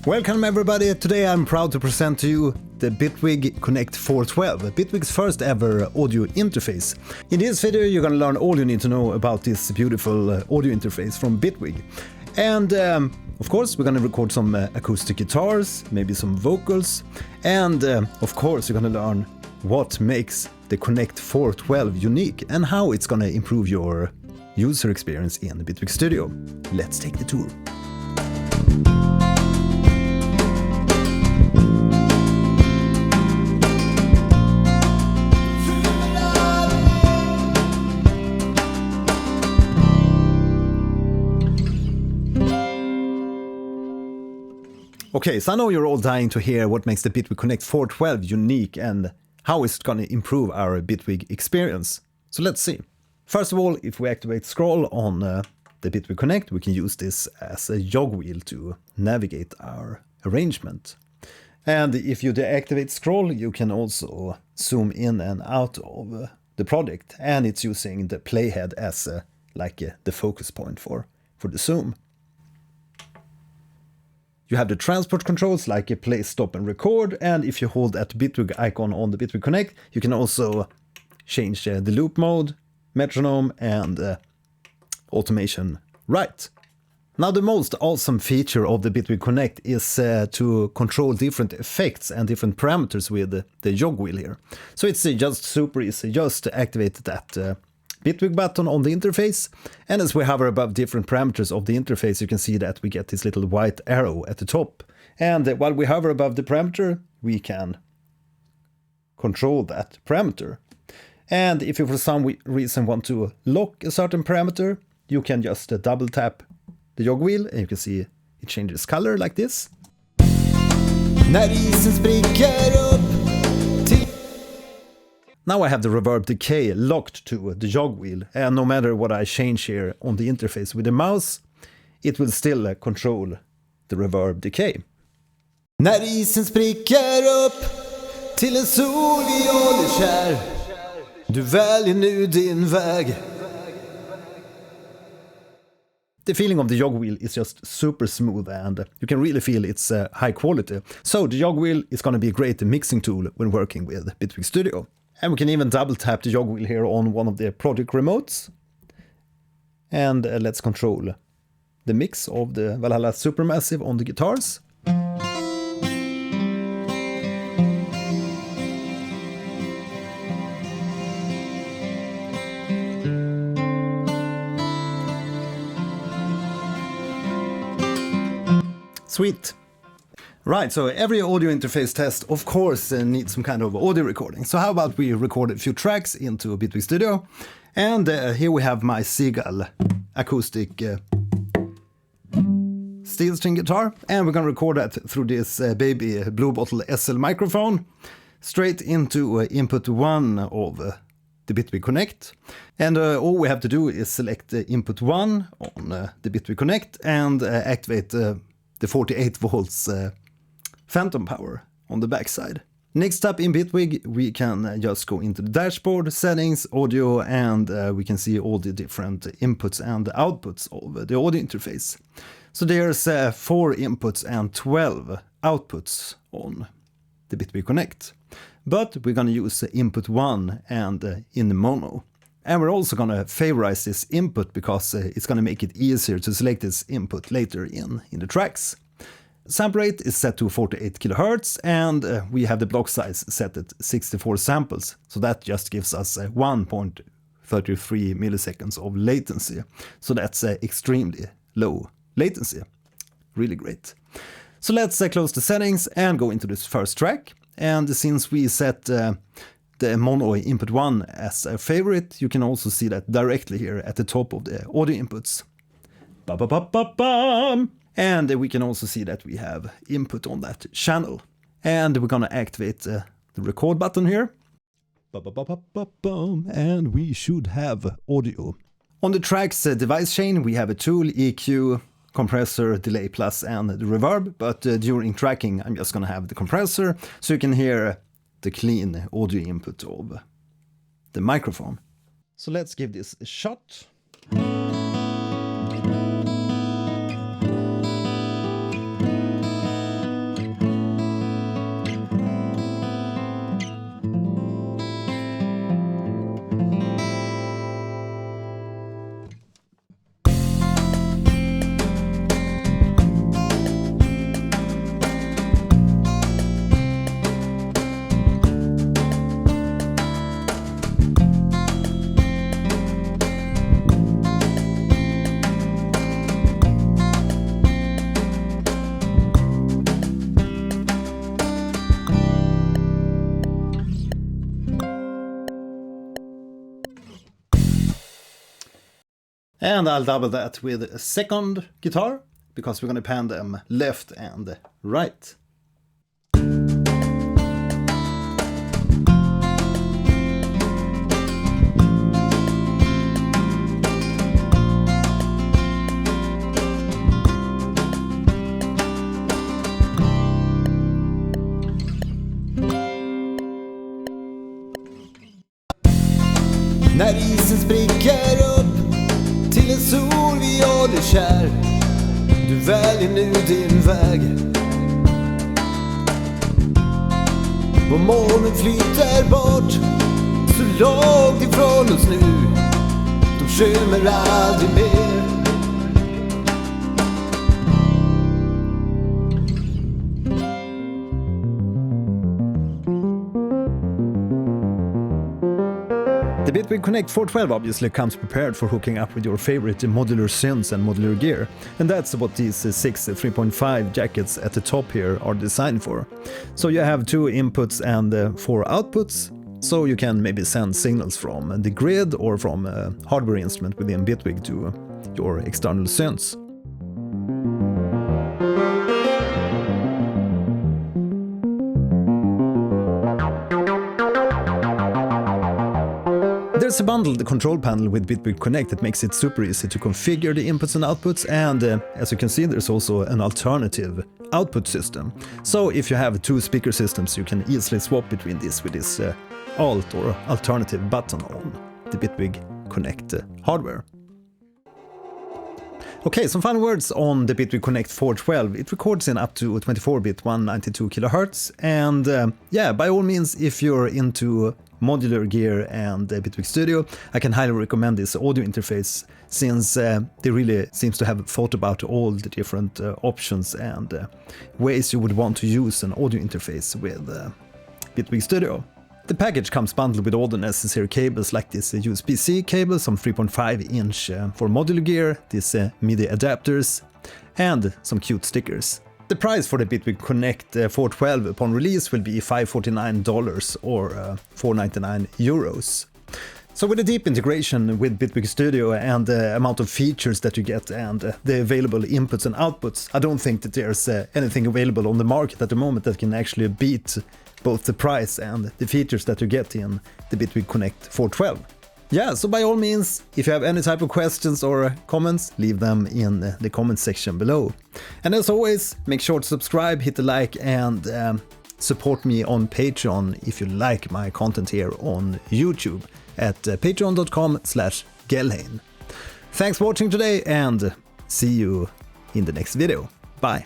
Welcome everybody, today I'm proud to present to you the Bitwig Connect 412, Bitwig's first ever audio interface. In this video you're gonna learn all you need to know about this beautiful audio interface from Bitwig. And of course we're gonna record some acoustic guitars, maybe some vocals, and of course you're gonna learn what makes the Connect 412 unique and how it's gonna improve your user experience in the Bitwig Studio. Let's take the tour. Okay, so I know you're all dying to hear what makes the Bitwig Connect 412 unique and how it's going to improve our Bitwig experience. So let's see. First of all, if we activate scroll on the Bitwig Connect, we can use this as a jog wheel to navigate our arrangement. And if you deactivate scroll, you can also zoom in and out of the project, and it's using the playhead as the focus point for the zoom. You have the transport controls like a play, stop and record, and if you hold that Bitwig icon on the Bitwig Connect, you can also change the loop mode, metronome and automation right. Now the most awesome feature of the Bitwig Connect is to control different effects and different parameters with the jog wheel here. So it's just super easy, just activate that Bitwig button on the interface, and as we hover above different parameters of the interface you can see that we get this little white arrow at the top, and while we hover above the parameter we can control that parameter. And if you for some reason want to lock a certain parameter, you can just double tap the jog wheel and you can see it changes color like this. När isen spricker upp. Now I have the reverb decay locked to the jog wheel, and no matter what I change here on the interface with the mouse, it will still control the reverb decay. När isen spricker upp till en solig oljekär, du väljer nu din väg. The feeling of the jog wheel is just super smooth and you can really feel it's high quality. So the jog wheel is going to be a great mixing tool when working with Bitwig Studio. And we can even double tap the jog wheel here on one of the project remotes. And let's control the mix of the Valhalla Supermassive on the guitars. Sweet. Right, so every audio interface test of course needs some kind of audio recording. So how about we record a few tracks into Bitwig Studio. And here we have my Seagull acoustic steel string guitar. And we're gonna record that through this baby Blue Bottle SL microphone straight into input 1 of the Bitwig Connect. And all we have to do is select input 1 on the Bitwig Connect and activate the 48 volts phantom power on the backside. Next up in Bitwig we can just go into the dashboard, settings, audio, and we can see all the different inputs and outputs of the audio interface. So there's 4 inputs and 12 outputs on the Bitwig Connect. But we're gonna use input 1 and in the mono. And we're also gonna favorize this input because it's gonna make it easier to select this input later in the tracks. Sample rate is set to 48 kHz and we have the block size set at 64 samples. So that just gives us 1.33 milliseconds of latency. So that's extremely low latency a really great. So let's close the settings and go into this first track. And since we set the mono input 1 as a favorite, you can also see that directly here at the top of the audio inputs. Ba-ba-ba-ba-bam! And we can also see that we have input on that channel. And we're gonna activate the record button here. Ba-ba-ba-ba-bam! And we should have audio. On the track's device chain we have a tool, EQ, compressor, delay plus and the reverb. But during tracking I'm just gonna have the compressor so you can hear the clean audio input of the microphone. So let's give this a shot. And I'll double that with a second guitar, because we're going to pan them left and right. När isen spricker upp till en sol vi håller kär, du väljer nu din väg. Och molnen flyter bort så långt ifrån oss nu, de skymmer aldrig mer. The Bitwig Connect 412 obviously comes prepared for hooking up with your favorite modular synths and modular gear, and that's what these 6 3.5 jackets at the top here are designed for. So you have 2 inputs and 4 outputs, so you can maybe send signals from the grid or from a hardware instrument within Bitwig to your external synths. There's a bundled control panel with Bitwig Connect that makes it super easy to configure the inputs and outputs, and as you can see, there's also an alternative output system. So if you have 2 speaker systems, you can easily swap between this with this alt or alternative button on the Bitwig Connect hardware. Okay, some final words on the Bitwig Connect 412. It records in up to 24-bit 192 kHz, and yeah, by all means, if you're into modular gear and Bitwig Studio, I can highly recommend this audio interface, since they really seems to have thought about all the different options and ways you would want to use an audio interface with Bitwig Studio. The package comes bundled with all the necessary cables, like this USB-C cable, some 3.5-inch for modular gear, these MIDI adapters, and some cute stickers. The price for the Bitwig Connect 412 upon release will be $549 or €499. So with a deep integration with Bitwig Studio and the amount of features that you get and the available inputs and outputs, I don't think that there's anything available on the market at the moment that can actually beat both the price and the features that you get in the Bitwig Connect 412. Yeah, so by all means, if you have any type of questions or comments, leave them in the comment section below. And as always, make sure to subscribe, hit the like, and support me on Patreon if you like my content here on YouTube at patreon.com/Gelheim. Thanks for watching today, and see you in the next video. Bye!